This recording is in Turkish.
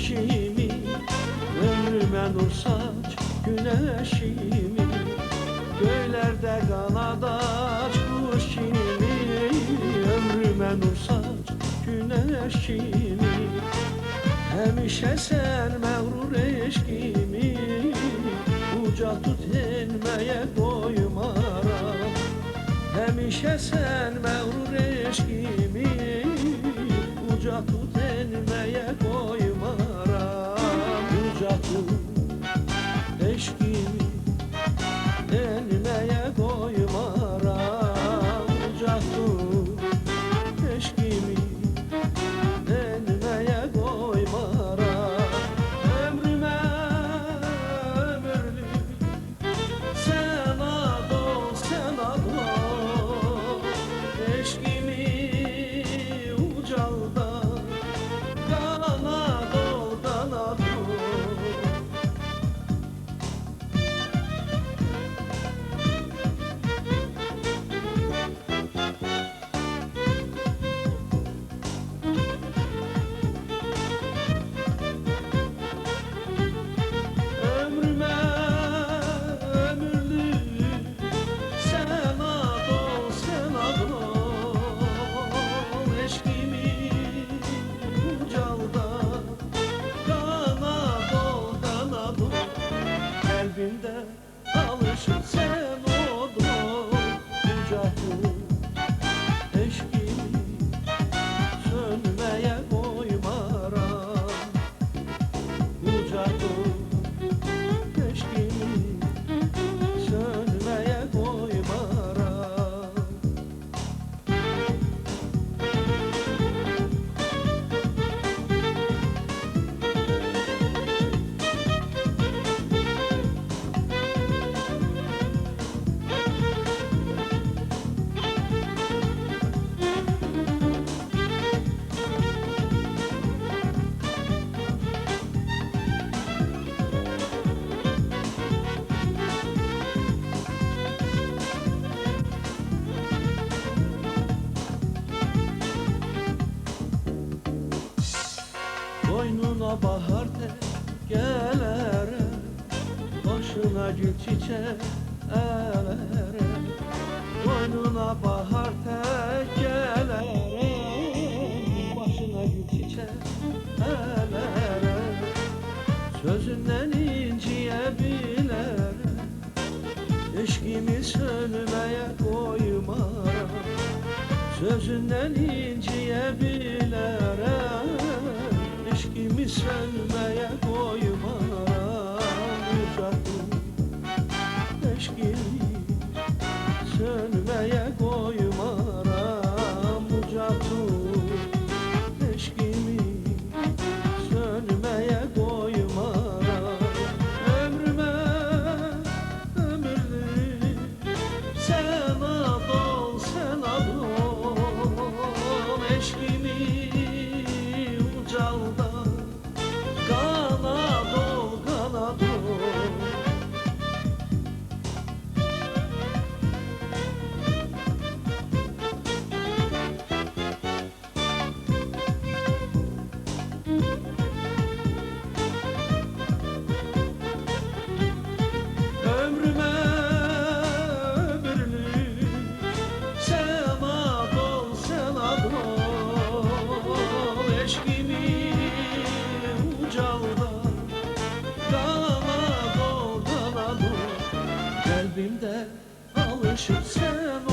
eşimi, ömrüme nur saç güneşimi, göylerde kanat aç kuş kimi, ömrüme nur saç güneşimi. Hemişe sen mağrur eşkimi, uca tut elmeye koymaram. Hemişe sen mağrur eşkimi, uca tut elmeye koymaram. Uca tut eşkimi, elmeye koymaram. Uca tut eşkimi, elmeye koymaram. Ömrüme ömürlük senat ol, senat ol. Eşkimi ucalda kanat ol, kanat ol. Ömrüme ömürlük senat ol, senat ol. Eşkimi ucalda kanat ol, kanat ol. Kalbimde alışır sen oldun, uca tut eşkimi, sönmeye koymaram. Uca tut eşkimi, sönmeye koymaram. Boynuna bahar gelere, başına gül çiçek elere. Boynuna bahar gelere, başına gül çiçek elere. Sözünden inciye bilere, eşkimi sönmeye koymaram. Sözünden inciye bilere, eşkimi sönmeye koymaram. Uca tut eşkimi, sönmeye koymaram. Uca tut eşkimi, sönmeye koymaram. Ömrüme ömürlük senat ol, senat ol. Eşkimi ucalda kanat ol, kanat ol. Ömrüme ömürlük senat ol, senat ol. Eşkimi ucalda kanat ol, kanat ol. Kalbimde alışır sen